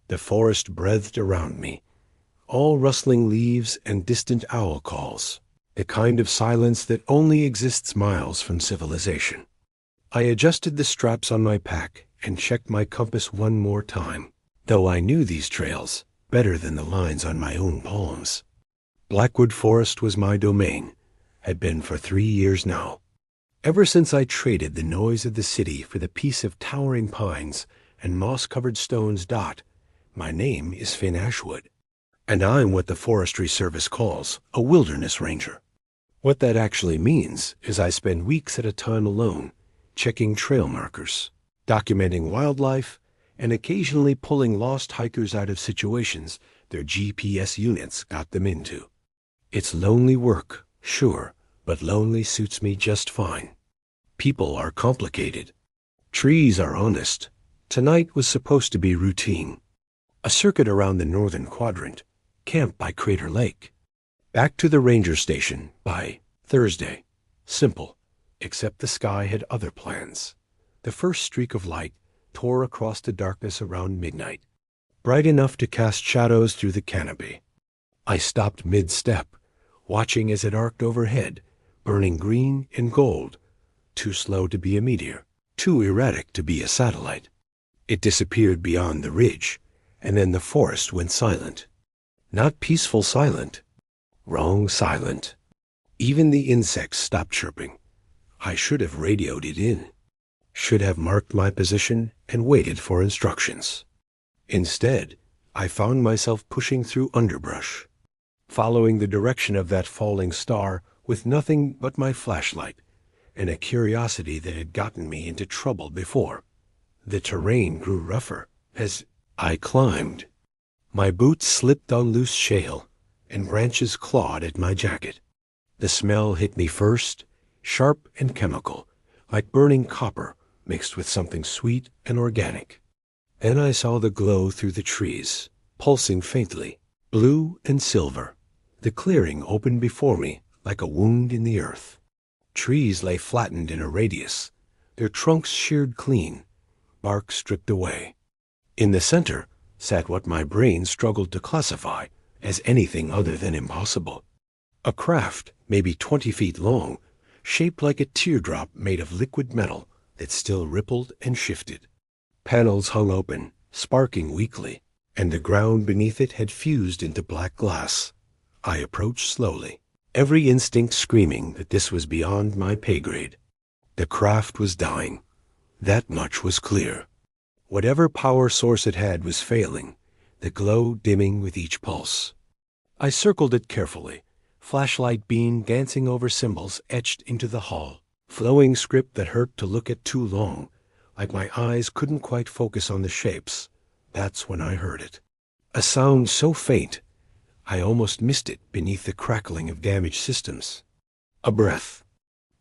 The forest breathed around me, all rustling leaves and distant owl calls, the kind of silence that only exists miles from civilization. I adjusted the straps on my pack and checked my compass one more time, though I knew these trails better than the lines on my own palms. Blackwood Forest was my domain, had been for 3 years now. Ever since I traded the noise of the city for the peace of towering pines and moss-covered stones. My name is Finn Ashwood, and I'm what the Forestry Service calls a wilderness ranger. What that actually means is I spend weeks at a time alone, checking trail markers, documenting wildlife, and occasionally pulling lost hikers out of situations their GPS units got them into. It's lonely work, sure, but lonely suits me just fine. People are complicated. Trees are honest. Tonight was supposed to be routine. A circuit around the northern quadrant, camp by Crater Lake. Back to the ranger station by Thursday. Simple, except the sky had other plans. The first streak of light tore across the darkness around midnight, bright enough to cast shadows through the canopy. I stopped mid-step, watching as it arced overhead, burning green and gold, too slow to be a meteor, too erratic to be a satellite. It disappeared beyond the ridge, and then the forest went silent. Not peaceful silent, wrong silent. Even the insects stopped chirping. I should have radioed it in, should have marked my position and waited for instructions. Instead, I found myself pushing through underbrush, following the direction of that falling star with nothing but my flashlight and a curiosity that had gotten me into trouble before. The terrain grew rougher as I climbed. My boots slipped on loose shale, and branches clawed at my jacket. The smell hit me first, sharp and chemical, like burning copper mixed with something sweet and organic. Then I saw the glow through the trees, pulsing faintly, blue and silver. The clearing opened before me like a wound in the earth. Trees lay flattened in a radius, their trunks sheared clean, bark stripped away. In the center sat what my brain struggled to classify as anything other than impossible. A craft, maybe 20 feet long, shaped like a teardrop made of liquid metal that still rippled and shifted. Panels hung open, sparking weakly, and the ground beneath it had fused into black glass. I approached slowly, every instinct screaming that this was beyond my pay grade. The craft was dying. That much was clear. Whatever power source it had was failing, the glow dimming with each pulse. I circled it carefully, flashlight beam dancing over symbols etched into the hull, flowing script that hurt to look at too long, like my eyes couldn't quite focus on the shapes. That's when I heard it. A sound so faint, I almost missed it beneath the crackling of damaged systems. A breath,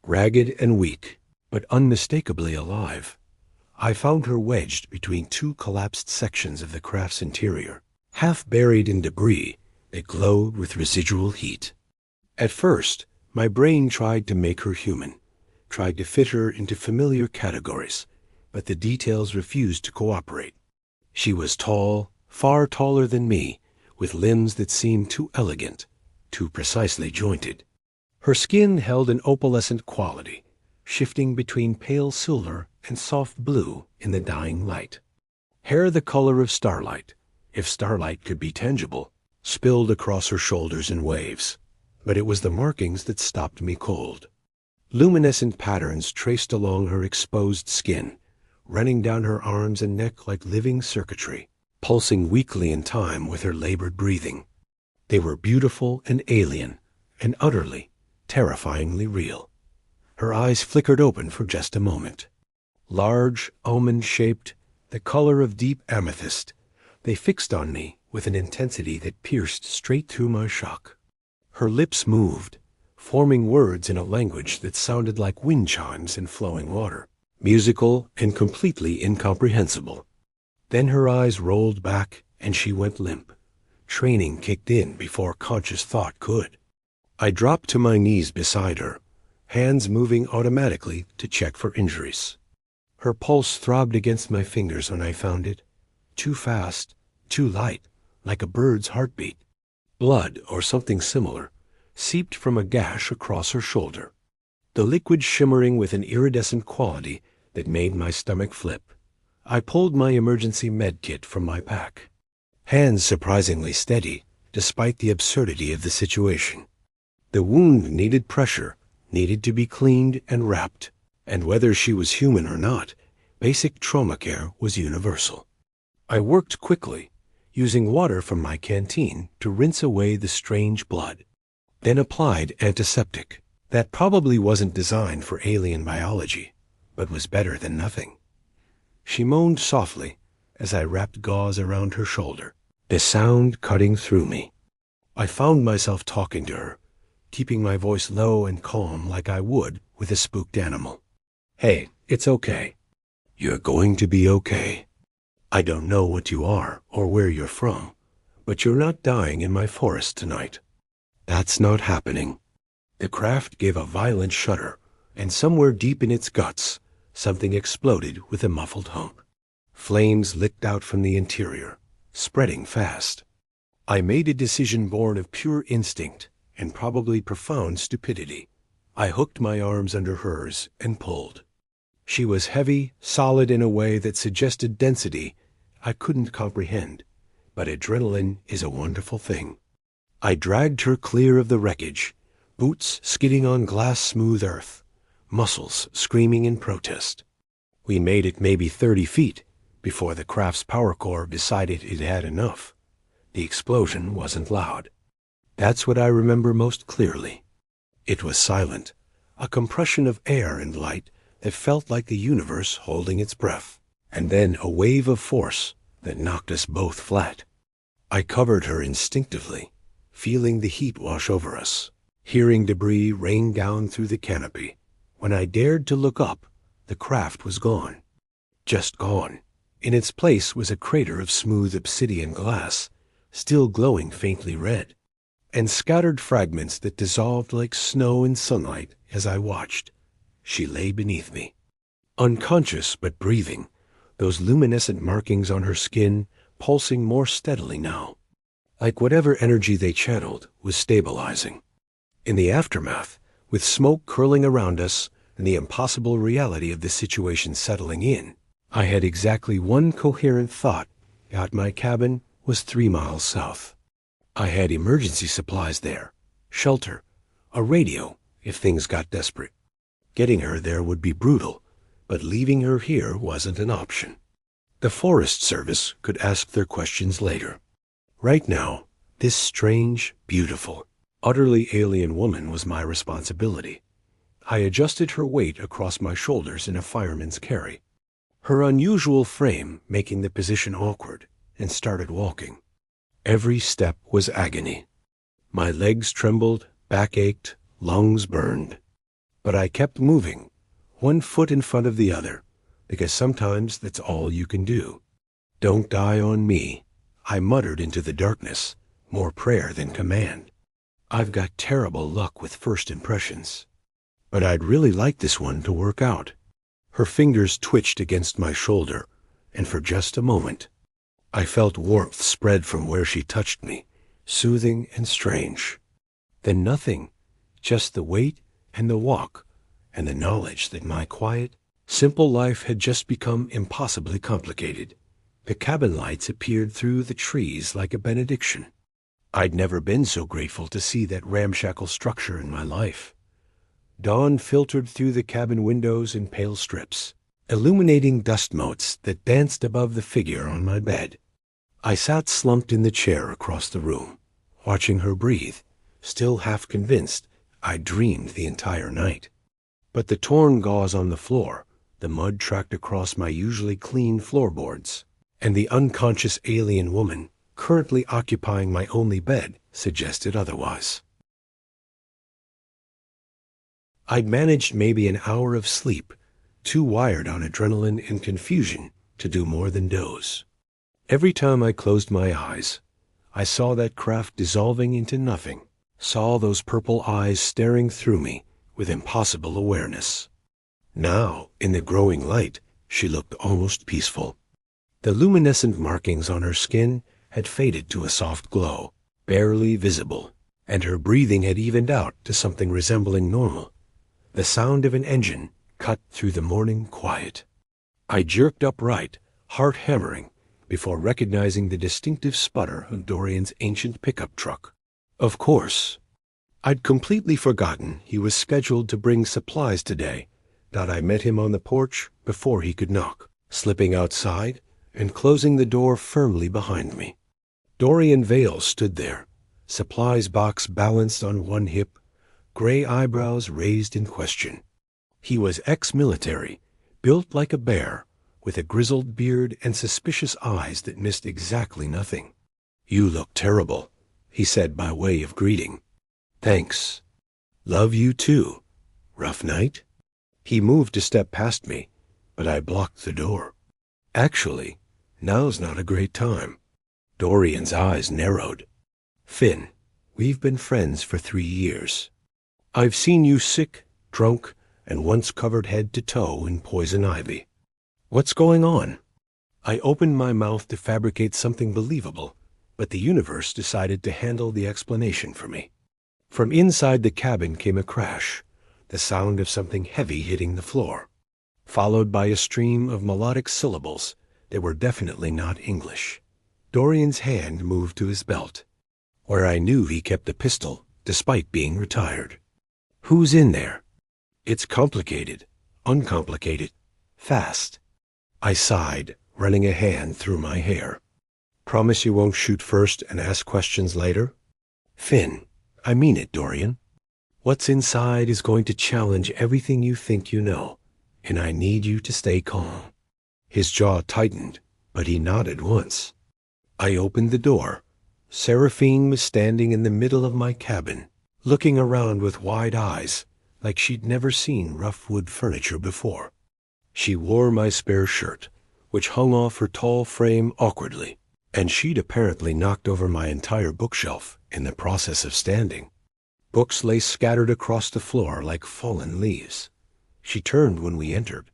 ragged and weak, but unmistakably alive. I found her wedged between two collapsed sections of the craft's interior, half buried in debris that glowed with residual heat. At first, my brain tried to make her human, tried to fit her into familiar categories, but the details refused to cooperate. She was tall, far taller than me, with limbs that seemed too elegant, too precisely jointed. Her skin held an opalescent quality, shifting between pale silver and soft blue in the dying light. Hair the color of starlight, if starlight could be tangible, spilled across her shoulders in waves, but it was the markings that stopped me cold. Luminescent patterns traced along her exposed skin, running down her arms and neck like living circuitry, pulsing weakly in time with her labored breathing. They were beautiful and alien, and utterly, terrifyingly real. Her eyes flickered open for just a moment. Large, almond-shaped, the color of deep amethyst, they fixed on me with an intensity that pierced straight through my shock. Her lips moved, forming words in a language that sounded like wind chimes in flowing water, musical and completely incomprehensible. Then her eyes rolled back and she went limp. Training kicked in before conscious thought could. I dropped to my knees beside her, hands moving automatically to check for injuries. Her pulse throbbed against my fingers when I found it, too fast, too light, like a bird's heartbeat. Blood, or something similar, seeped from a gash across her shoulder, the liquid shimmering with an iridescent quality that made my stomach flip. I pulled my emergency med kit from my pack, hands surprisingly steady, despite the absurdity of the situation. The wound needed pressure, needed to be cleaned and wrapped, and whether she was human or not, basic trauma care was universal. I worked quickly, using water from my canteen to rinse away the strange blood, then applied antiseptic. That probably wasn't designed for alien biology, but was better than nothing. She moaned softly as I wrapped gauze around her shoulder, the sound cutting through me. I found myself talking to her, keeping my voice low and calm like I would with a spooked animal. "Hey, it's okay. You're going to be okay. I don't know what you are or where you're from, but you're not dying in my forest tonight. That's not happening." The craft gave a violent shudder, and somewhere deep in its guts, something exploded with a muffled hump. Flames licked out from the interior, spreading fast. I made a decision born of pure instinct and probably profound stupidity. I hooked my arms under hers and pulled. She was heavy, solid in a way that suggested density I couldn't comprehend, but adrenaline is a wonderful thing. I dragged her clear of the wreckage, boots skidding on glass-smooth earth, muscles screaming in protest. We made it maybe 30 feet before the craft's power core decided it had enough. The explosion wasn't loud. That's what I remember most clearly. It was silent, a compression of air and light that felt like the universe holding its breath, and then a wave of force that knocked us both flat. I covered her instinctively, feeling the heat wash over us, hearing debris rain down through the canopy. When I dared to look up, the craft was gone. Just gone. In its place was a crater of smooth obsidian glass, still glowing faintly red, and scattered fragments that dissolved like snow in sunlight as I watched. She lay beneath me, unconscious but breathing, those luminescent markings on her skin pulsing more steadily now, like whatever energy they channeled was stabilizing. In the aftermath, with smoke curling around us and the impossible reality of the situation settling in, I had exactly one coherent thought. My cabin was 3 miles south. I had emergency supplies there, shelter, a radio if things got desperate. Getting her there would be brutal, but leaving her here wasn't an option. The Forest Service could ask their questions later. Right now, this strange, beautiful, utterly alien woman was my responsibility. I adjusted her weight across my shoulders in a fireman's carry, her unusual frame making the position awkward, and started walking. Every step was agony. My legs trembled, back ached, lungs burned. But I kept moving, one foot in front of the other, because sometimes that's all you can do. "Don't die on me," I muttered into the darkness, more prayer than command. I've got terrible luck with first impressions, but I'd really like this one to work out. Her fingers twitched against my shoulder, and for just a moment, I felt warmth spread from where she touched me, soothing and strange. Then nothing, just the weight and the walk, and the knowledge that my quiet, simple life had just become impossibly complicated. The cabin lights appeared through the trees like a benediction. I'd never been so grateful to see that ramshackle structure in my life. Dawn filtered through the cabin windows in pale strips, illuminating dust motes that danced above the figure on my bed. I sat slumped in the chair across the room, watching her breathe, still half convinced I'd dreamed the entire night. But the torn gauze on the floor, the mud tracked across my usually clean floorboards, and the unconscious alien woman currently occupying my only bed suggested otherwise. I'd managed maybe an hour of sleep, too wired on adrenaline and confusion to do more than doze. Every time I closed my eyes, I saw that craft dissolving into nothing, saw those purple eyes staring through me with impossible awareness. Now, in the growing light, she looked almost peaceful. The luminescent markings on her skin had faded to a soft glow, barely visible, and her breathing had evened out to something resembling normal. The sound of an engine cut through the morning quiet. I jerked upright, heart hammering, before recognizing the distinctive sputter of Dorian's ancient pickup truck. Of course. I'd completely forgotten he was scheduled to bring supplies today, that I met him on the porch before he could knock, slipping outside and closing the door firmly behind me. Dorian Vale stood there, supplies box balanced on one hip, gray eyebrows raised in question. He was ex-military, built like a bear, with a grizzled beard and suspicious eyes that missed exactly nothing. "You look terrible," he said by way of greeting. "Thanks. Love you too. Rough night?" He moved a step past me, but I blocked the door. "Actually, now's not a great time." Dorian's eyes narrowed. "Finn, we've been friends for 3 years. I've seen you sick, drunk, and once covered head to toe in poison ivy. What's going on?" I opened my mouth to fabricate something believable, but the universe decided to handle the explanation for me. From inside the cabin came a crash, the sound of something heavy hitting the floor, followed by a stream of melodic syllables that were definitely not English. Dorian's hand moved to his belt, where I knew he kept a pistol despite being retired. "Who's in there?" "It's complicated, uncomplicated, fast." I sighed, running a hand through my hair. "Promise you won't shoot first and ask questions later?" "Finn, I mean it, Dorian. What's inside is going to challenge everything you think you know, and I need you to stay calm." His jaw tightened, but he nodded once. I opened the door. Seraphine was standing in the middle of my cabin, looking around with wide eyes, like she'd never seen rough wood furniture before. She wore my spare shirt, which hung off her tall frame awkwardly, and she'd apparently knocked over my entire bookshelf in the process of standing. Books lay scattered across the floor like fallen leaves. She turned when we entered,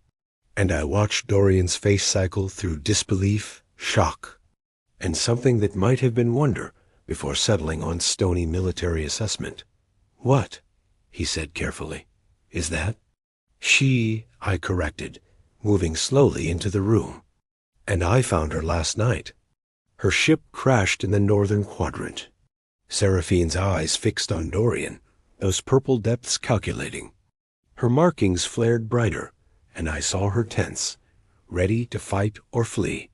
and I watched Dorian's face cycle through disbelief, shock, and something that might have been wonder before settling on stony military assessment. "What?" he said carefully. "Is that?" "She," I corrected, moving slowly into the room. "And I found her last night. Her ship crashed in the northern quadrant." Seraphine's eyes fixed on Dorian, those purple depths calculating. Her markings flared brighter, and I saw her tense, ready to fight or flee.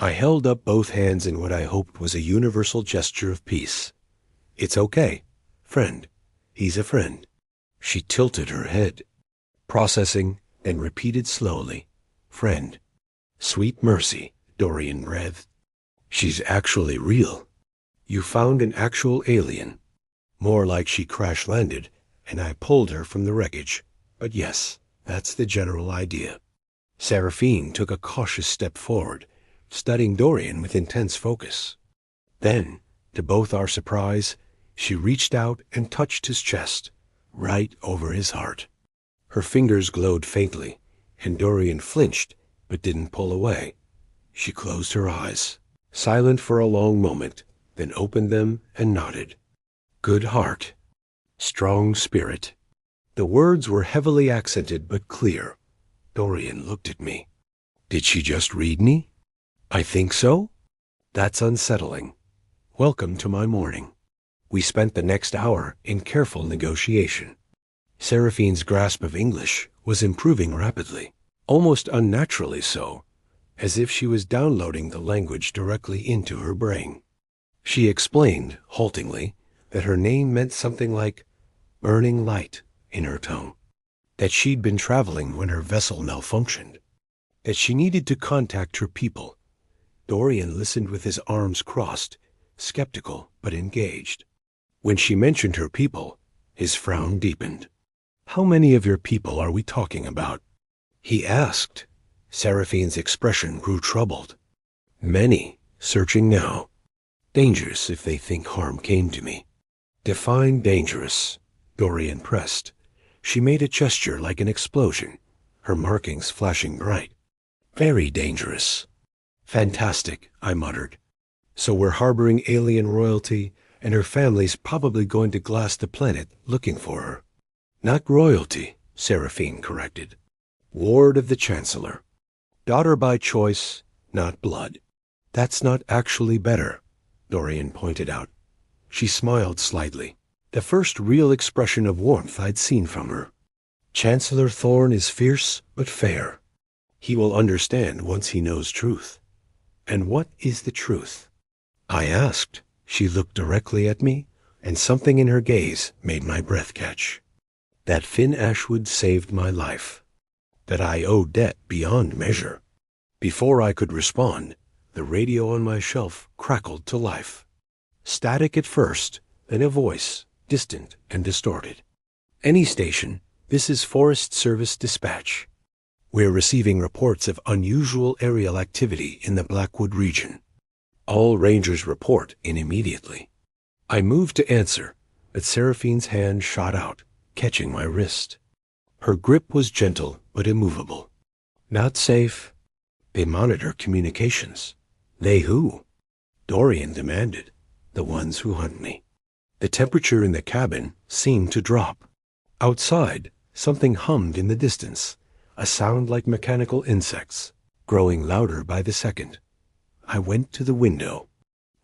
I held up both hands in what I hoped was a universal gesture of peace. "It's okay. Friend. He's a friend." She tilted her head, processing, then repeated slowly, "Friend." "Sweet mercy," Dorian breathed. "She's actually real. You found an actual alien. More like she crash-landed, and I pulled her from the wreckage. But yes, that's the general idea." Seraphine took a cautious step forward, studying Dorian with intense focus. Then, to both our surprise, she reached out and touched his chest, right over his heart. Her fingers glowed faintly, and Dorian flinched but didn't pull away. She closed her eyes, silent for a long moment, then opened them and nodded. "Good heart. Strong spirit." The words were heavily accented but clear. Dorian looked at me. "Did she just read me?" "I think so." "That's unsettling. Welcome to my morning." We spent the next hour in careful negotiation. Seraphine's grasp of English was improving rapidly, almost unnaturally so, as if she was downloading the language directly into her brain. She explained, haltingly, that her name meant something like burning light in her tongue, that she'd been traveling when her vessel malfunctioned, that she needed to contact her people. Dorian listened with his arms crossed, skeptical but engaged. When she mentioned her people, his frown deepened. "How many of your people are we talking about?" he asked. Seraphine's expression grew troubled. "Many, searching now. Dangerous if they think harm came to me." "Define dangerous," Dorian pressed. She made a gesture like an explosion, her markings flashing bright. "Very dangerous." "Fantastic," I muttered. So we're harboring alien royalty, and her family's probably going to glass the planet looking for her. Not royalty, Seraphine corrected. Ward of the Chancellor. Daughter by choice, not blood. That's not actually better, Dorian pointed out. She smiled slightly, the first real expression of warmth I'd seen from her. Chancellor Thorne is fierce but fair. He will understand once he knows truth. And what is the truth? I asked. She looked directly at me, and something in her gaze made my breath catch. That Finn Ashwood saved my life. That I owe debt beyond measure. Before I could respond, the radio on my shelf crackled to life. Static at first, then a voice, distant and distorted. Any station, this is Forest Service dispatch. We're receiving reports of unusual aerial activity in the Blackwood region. All rangers report in immediately. I moved to answer, but Seraphine's hand shot out, catching my wrist. Her grip was gentle but immovable. Not safe. They monitor communications. They who? Dorian demanded. The ones who hunt me. The temperature in the cabin seemed to drop. Outside, something hummed in the distance, a sound like mechanical insects, growing louder by the second. I went to the window.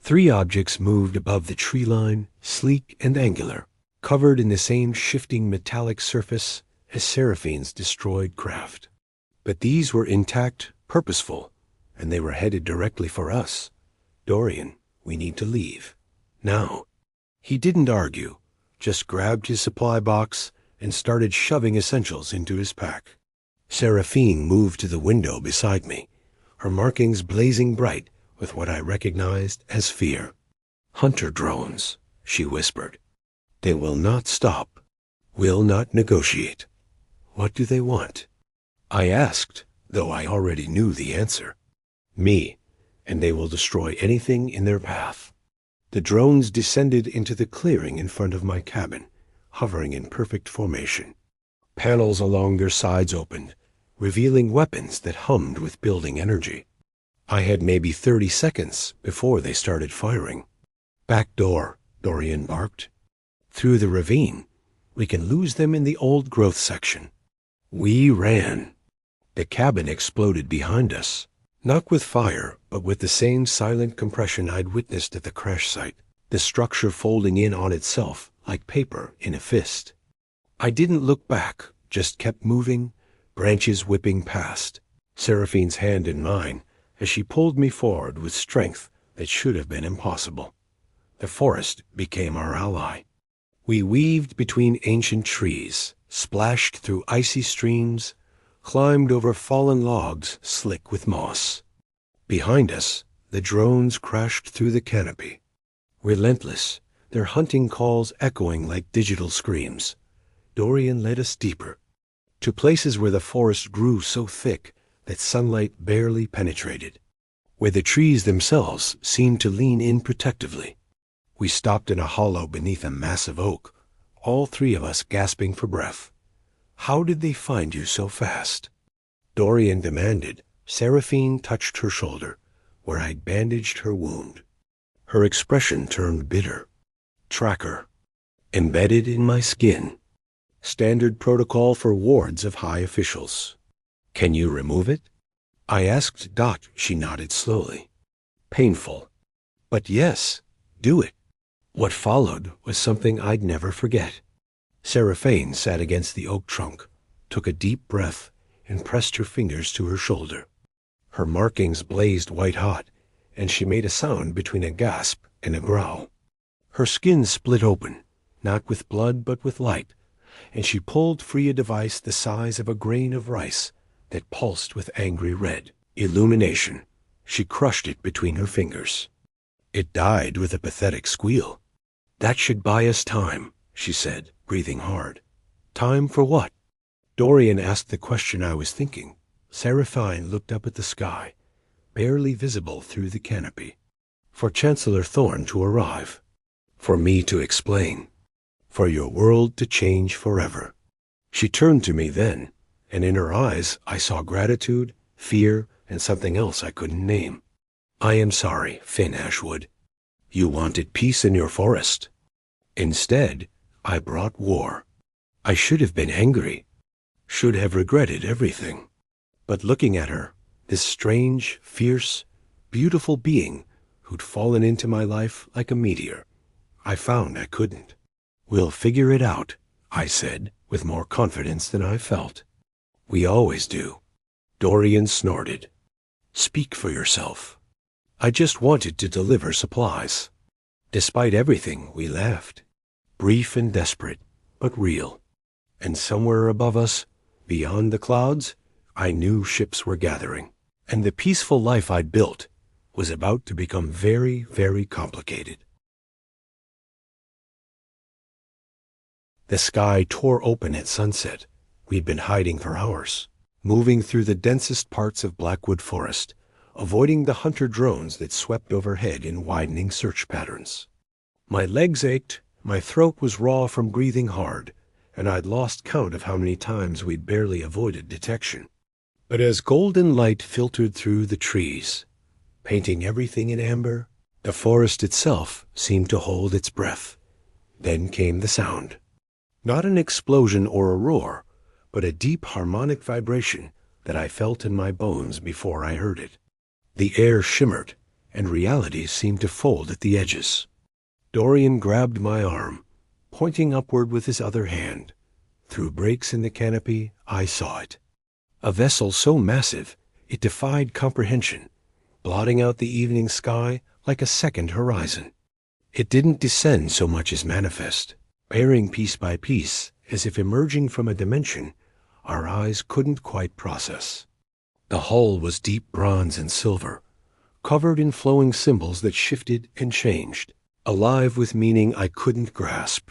3 objects moved above the tree line, sleek and angular, covered in the same shifting metallic surface as Seraphine's destroyed craft. But these were intact, purposeful, and they were headed directly for us. Dorian, we need to leave. Now. He didn't argue, just grabbed his supply box and started shoving essentials into his pack. Seraphine moved to the window beside me, her markings blazing bright with what I recognized as fear. Hunter drones, she whispered. They will not stop, will not negotiate. What do they want? I asked, though I already knew the answer. Me, and they will destroy anything in their path. The drones descended into the clearing in front of my cabin, hovering in perfect formation. Panels along their sides opened, revealing weapons that hummed with building energy. I had maybe 30 seconds before they started firing. Back door, Dorian barked. Through the ravine. We can lose them in the old growth section. We ran. The cabin exploded behind us. Not with fire, but with the same silent compression I'd witnessed at the crash site, the structure folding in on itself like paper in a fist. I didn't look back, just kept moving, branches whipping past, Seraphine's hand in mine, as she pulled me forward with strength that should have been impossible. The forest became our ally. We weaved between ancient trees, splashed through icy streams, climbed over fallen logs slick with moss. Behind us, the drones crashed through the canopy. Relentless, their hunting calls echoing like digital screams. Dorian led us deeper, to places where the forest grew so thick that sunlight barely penetrated, where the trees themselves seemed to lean in protectively. We stopped in a hollow beneath a massive oak, all 3 of us gasping for breath. How did they find you so fast? Dorian demanded. Seraphine touched her shoulder, where I'd bandaged her wound. Her expression turned bitter. Tracker. Embedded in my skin. Standard protocol for wards of high officials. Can you remove it? I asked Dot. She nodded slowly. Painful. But yes, do it. What followed was something I'd never forget. Seraphine sat against the oak trunk, took a deep breath, and pressed her fingers to her shoulder. Her markings blazed white-hot, and she made a sound between a gasp and a growl. Her skin split open, not with blood but with light, and she pulled free a device the size of a grain of rice that pulsed with angry red. Illumination. She crushed it between her fingers. It died with a pathetic squeal. That should buy us time, she said, breathing hard. Time for what? Dorian asked the question I was thinking. Seraphine looked up at the sky, barely visible through the canopy. For Chancellor Thorne to arrive. For me to explain. For your world to change forever. She turned to me then, and in her eyes I saw gratitude, fear, and something else I couldn't name. I am sorry, Finn Ashwood. You wanted peace in your forest. Instead, I brought war. I should have been angry, should have regretted everything. But looking at her, this strange, fierce, beautiful being who'd fallen into my life like a meteor, I found I couldn't. We'll figure it out, I said, with more confidence than I felt. We always do. Dorian snorted. Speak for yourself. I just wanted to deliver supplies. Despite everything, we laughed. Brief and desperate, but real. And somewhere above us, beyond the clouds, I knew ships were gathering. And the peaceful life I'd built was about to become very, very complicated. The sky tore open at sunset. We'd been hiding for hours, moving through the densest parts of Blackwood Forest, avoiding the hunter drones that swept overhead in widening search patterns. My legs ached, my throat was raw from breathing hard, and I'd lost count of how many times we'd barely avoided detection. But as golden light filtered through the trees, painting everything in amber, the forest itself seemed to hold its breath. Then came the sound. Not an explosion or a roar, but a deep harmonic vibration that I felt in my bones before I heard it. The air shimmered, and reality seemed to fold at the edges. Dorian grabbed my arm, pointing upward with his other hand. Through breaks in the canopy, I saw it. A vessel so massive, it defied comprehension, blotting out the evening sky like a second horizon. It didn't descend so much as manifest, bearing piece by piece, as if emerging from a dimension our eyes couldn't quite process. The hull was deep bronze and silver, covered in flowing symbols that shifted and changed, alive with meaning I couldn't grasp.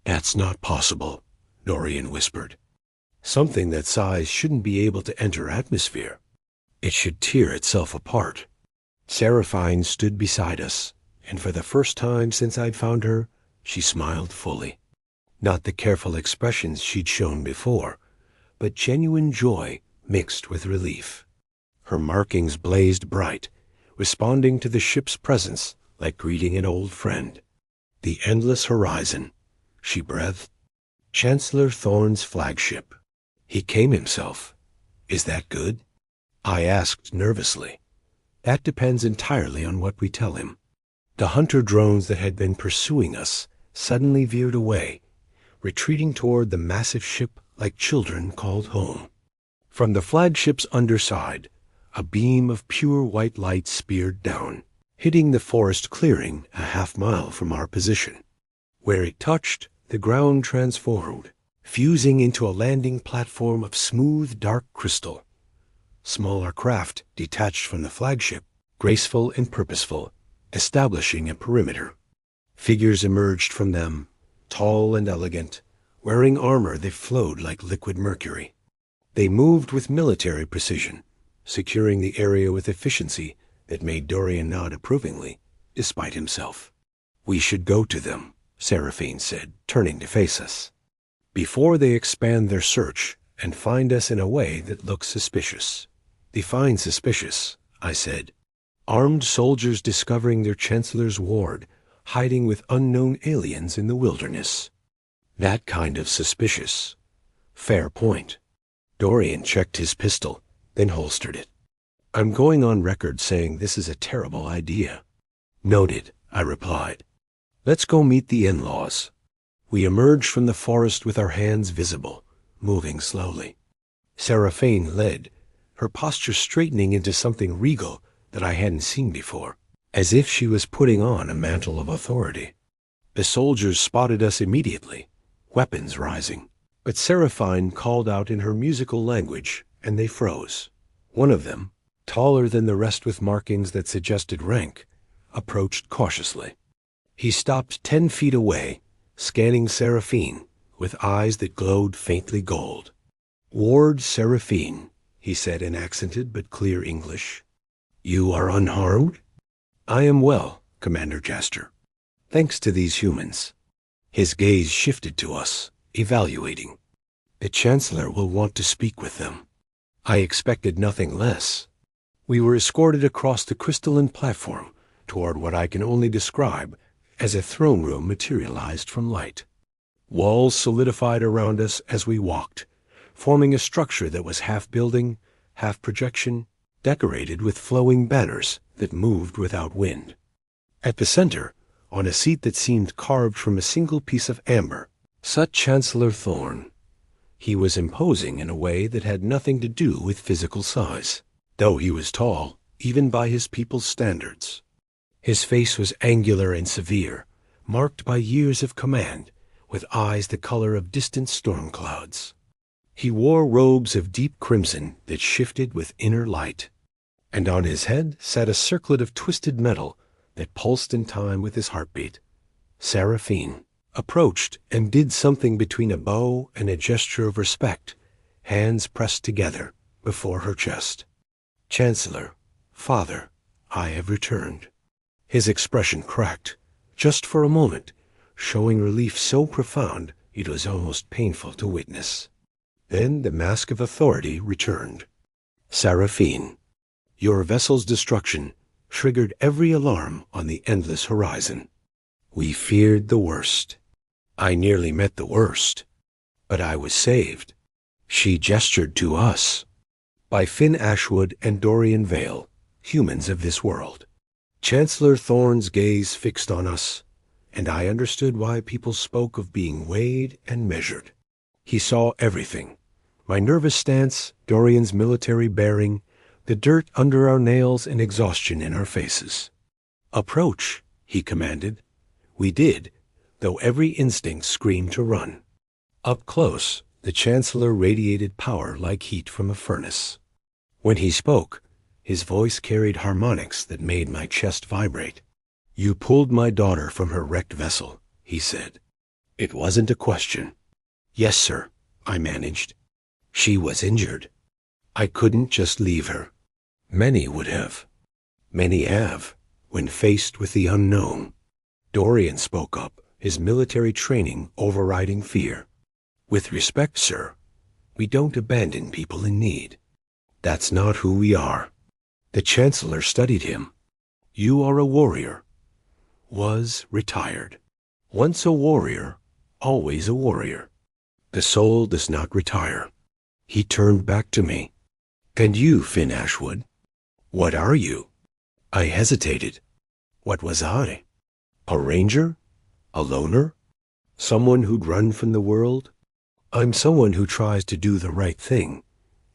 That's not possible, Dorian whispered. Something that size shouldn't be able to enter atmosphere. It should tear itself apart. Seraphine stood beside us, and for the first time since I'd found her, she smiled fully. Not the careful expressions she'd shown before, but genuine joy mixed with relief. Her markings blazed bright, responding to the ship's presence like greeting an old friend. The endless horizon, she breathed. Chancellor Thorne's flagship. He came himself. Is that good? I asked nervously. That depends entirely on what we tell him. The hunter drones that had been pursuing us suddenly veered away, retreating toward the massive ship like children called home. From the flagship's underside, a beam of pure white light speared down, hitting the forest clearing a half-mile from our position. Where it touched, the ground transformed, fusing into a landing platform of smooth, dark crystal. Smaller craft detached from the flagship, graceful and purposeful, establishing a perimeter. Figures emerged from them, tall and elegant, wearing armor that flowed like liquid mercury. They moved with military precision, securing the area with efficiency that made Dorian nod approvingly, despite himself. We should go to them, Seraphine said, turning to face us, before they expand their search and find us in a way that looks suspicious. Define suspicious, I said. Armed soldiers discovering their chancellor's ward, hiding with unknown aliens in the wilderness. That kind of suspicious. Fair point. Dorian checked his pistol, then holstered it. I'm going on record saying this is a terrible idea. Noted, I replied. Let's go meet the in-laws. We emerged from the forest with our hands visible, moving slowly. Seraphine led, her posture straightening into something regal that I hadn't seen before, as if she was putting on a mantle of authority. The soldiers spotted us immediately, weapons rising. But Seraphine called out in her musical language, and they froze. One of them, taller than the rest with markings that suggested rank, approached cautiously. He stopped 10 feet away, scanning Seraphine with eyes that glowed faintly gold. Ward Seraphine, he said in accented but clear English. You are unharmed? I am well, Commander Jaster. Thanks to these humans. His gaze shifted to us, evaluating. The Chancellor will want to speak with them. I expected nothing less. We were escorted across the crystalline platform, toward what I can only describe as a throne room materialized from light. Walls solidified around us as we walked, forming a structure that was half building, half projection, decorated with flowing banners that moved without wind. At the center, on a seat that seemed carved from a single piece of amber, sat Chancellor Thorn. He was imposing in a way that had nothing to do with physical size, though he was tall, even by his people's standards. His face was angular and severe, marked by years of command, with eyes the color of distant storm clouds. He wore robes of deep crimson that shifted with inner light, and on his head sat a circlet of twisted metal that pulsed in time with his heartbeat. Seraphine approached and did something between a bow and a gesture of respect, hands pressed together before her chest. "Chancellor, Father, I have returned." His expression cracked, just for a moment, showing relief so profound it was almost painful to witness. Then the mask of authority returned. "Seraphine, your vessel's destruction triggered every alarm on the endless horizon. We feared the worst. I nearly met the worst, but I was saved." She gestured to us. "By Finn Ashwood and Dorian Vale, humans of this world." Chancellor Thorn's gaze fixed on us, and I understood why people spoke of being weighed and measured. He saw everything: my nervous stance, Dorian's military bearing, the dirt under our nails and exhaustion in our faces. "Approach," he commanded. We did, though every instinct screamed to run. Up close, the Chancellor radiated power like heat from a furnace. When he spoke, his voice carried harmonics that made my chest vibrate. "You pulled my daughter from her wrecked vessel," he said. It wasn't a question. "Yes, sir," I managed. "She was injured. I couldn't just leave her. Many would have. Many have, when faced with the unknown." Dorian spoke up, his military training overriding fear. "With respect, sir, we don't abandon people in need. That's not who we are." The Chancellor studied him. "You are a warrior." Was retired. Once a warrior, always a warrior. The soul does not retire. He turned back to me. "And you, Finn Ashwood? What are you?" I hesitated. What was I? A ranger? A loner? Someone who'd run from the world? I'm someone who tries to do the right thing,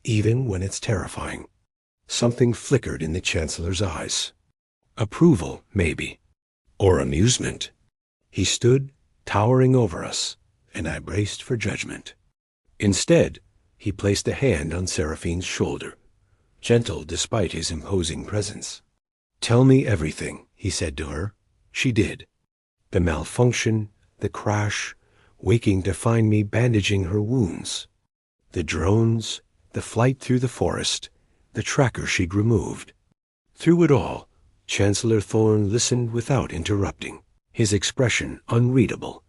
even when it's terrifying. Something flickered in the Chancellor's eyes. Approval, maybe. Or amusement. He stood, towering over us, and I braced for judgment. Instead, he placed a hand on Seraphine's shoulder, gentle despite his imposing presence. "Tell me everything," he said to her. She did. The malfunction, the crash, waking to find me bandaging her wounds. The drones, the flight through the forest, the tracker she'd removed. Through it all, Chancellor Thorn listened without interrupting, his expression unreadable.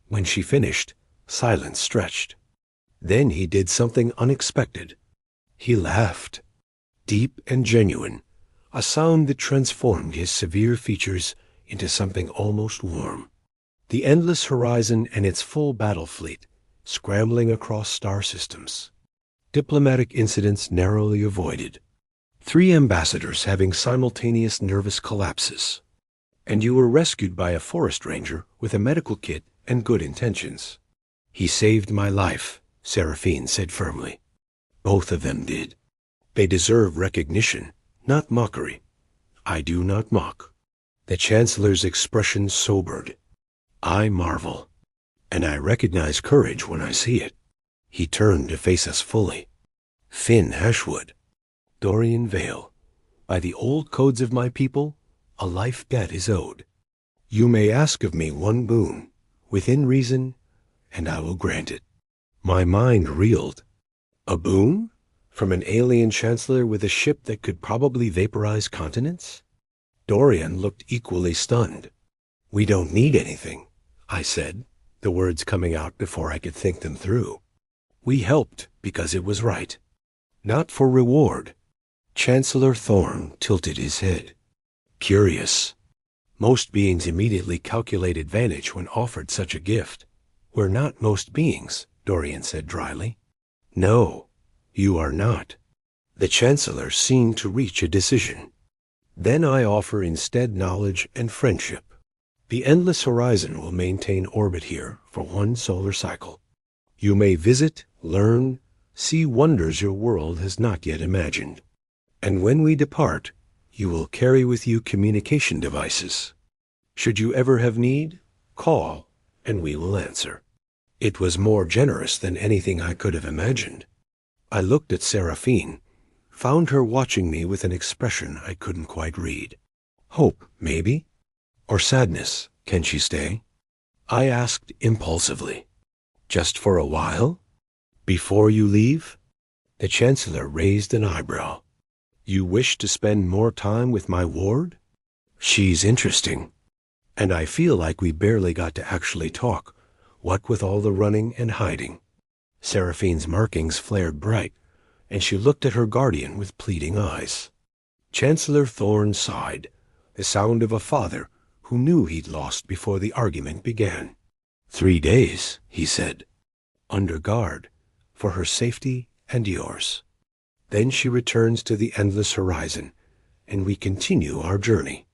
When she finished, silence stretched. Then he did something unexpected. He laughed, deep and genuine, a sound that transformed his severe features into something almost warm. The endless horizon and its full battle fleet, scrambling across star systems. Diplomatic incidents narrowly avoided. 3 ambassadors having simultaneous nervous collapses. And you were rescued by a forest ranger with a medical kit and good intentions. "He saved my life," Seraphine said firmly. "Both of them did. They deserve recognition, not mockery. I do not mock." The Chancellor's expression sobered. "I marvel, and I recognize courage when I see it." He turned to face us fully. "Finn Ashwood, Dorian Vale, by the old codes of my people, a life debt is owed. You may ask of me one boon, within reason, and I will grant it." My mind reeled. A boon? From an alien chancellor with a ship that could probably vaporize continents? Dorian looked equally stunned. "We don't need anything," I said, the words coming out before I could think them through. "We helped because it was right. Not for reward." Chancellor Thorn tilted his head. "Curious. Most beings immediately calculate advantage when offered such a gift. We're not most beings, Dorian said dryly. No, you are not. The Chancellor seemed to reach a decision. Then I offer instead knowledge and friendship. The endless horizon will maintain orbit here for one solar cycle. You may visit, learn, see wonders your world has not yet imagined. And when we depart, you will carry with you communication devices. Should you ever have need, call, and we will answer. It was more generous than anything I could have imagined. I looked at Seraphine, found her watching me with an expression I couldn't quite read. Hope, maybe? Or sadness, can she stay? I asked impulsively. Just for a while? Before you leave? The Chancellor raised an eyebrow. You wish to spend more time with my ward? She's interesting. And I feel like we barely got to actually talk, what with all the running and hiding. Seraphine's markings flared bright, and she looked at her guardian with pleading eyes. Chancellor Thorne sighed, the sound of a father who knew he'd lost before the argument began. 3 days, he said, under guard, for her safety and yours. Then she returns to the endless horizon, and we continue our journey.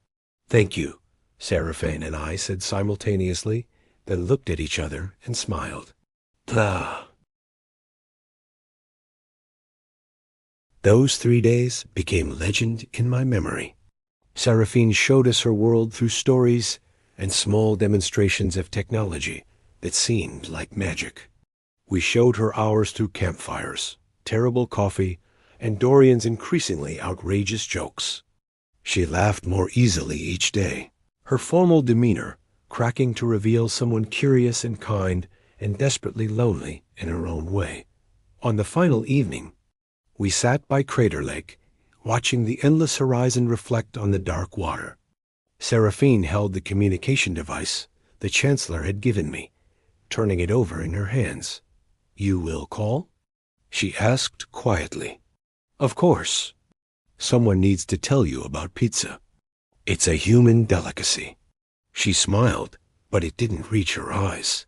Thank you, Seraphine and I said simultaneously, then looked at each other and smiled. Blah. Those 3 days became legend in my memory. Seraphine showed us her world through stories and small demonstrations of technology that seemed like magic. We showed her ours through campfires, terrible coffee, and Dorian's increasingly outrageous jokes. She laughed more easily each day, her formal demeanor cracking to reveal someone curious and kind and desperately lonely in her own way. On the final evening, we sat by Crater Lake, watching the endless horizon reflect on the dark water. Seraphine held the communication device the Chancellor had given me, turning it over in her hands. You will call? She asked quietly. Of course. Someone needs to tell you about pizza. It's a human delicacy. She smiled, but it didn't reach her eyes.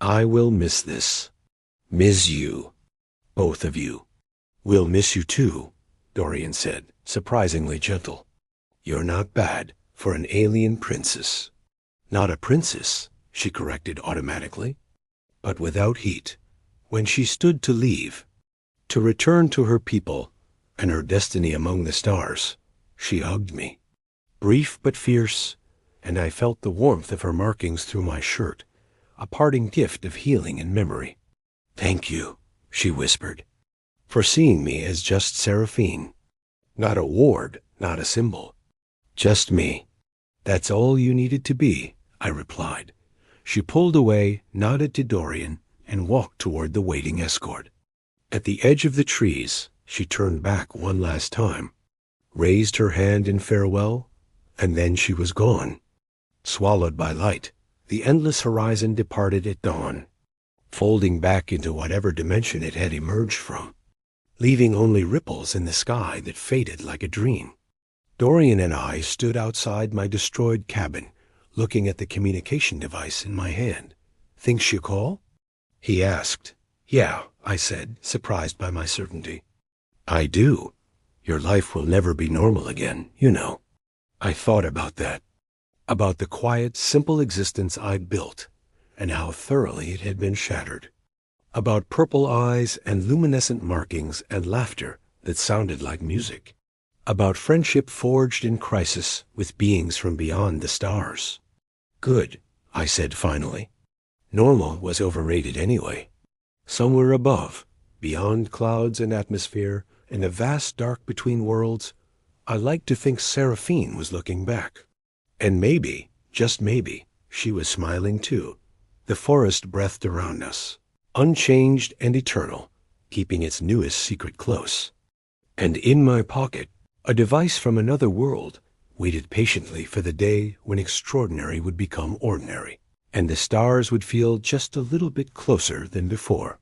I will miss this. Miss you. Both of you. We'll miss you too, Dorian said, surprisingly gentle. You're not bad for an alien princess. Not a princess, she corrected automatically, but without heat. When she stood to leave, to return to her people and her destiny among the stars, she hugged me. Brief but fierce, and I felt the warmth of her markings through my shirt, a parting gift of healing and memory. Thank you, she whispered, for seeing me as just Seraphine. Not a ward, not a symbol. Just me. That's all you needed to be, I replied. She pulled away, nodded to Dorian, and walked toward the waiting escort. At the edge of the trees, she turned back one last time, raised her hand in farewell, and then she was gone. Swallowed by light, the endless horizon departed at dawn, folding back into whatever dimension it had emerged from, leaving only ripples in the sky that faded like a dream. Dorian and I stood outside my destroyed cabin, looking at the communication device in my hand. Thinks you call? He asked. Yeah, I said, surprised by my certainty. I do. Your life will never be normal again, you know. I thought about that. About the quiet, simple existence I'd built, and how thoroughly it had been shattered. About purple eyes and luminescent markings and laughter that sounded like music. About friendship forged in crisis with beings from beyond the stars. Good, I said finally. Normal was overrated anyway. Somewhere above, beyond clouds and atmosphere, in the vast dark between worlds, I liked to think Seraphine was looking back. And maybe, just maybe, she was smiling too. The forest breathed around us, unchanged and eternal, keeping its newest secret close. And in my pocket, a device from another world waited patiently for the day when extraordinary would become ordinary, and the stars would feel just a little bit closer than before.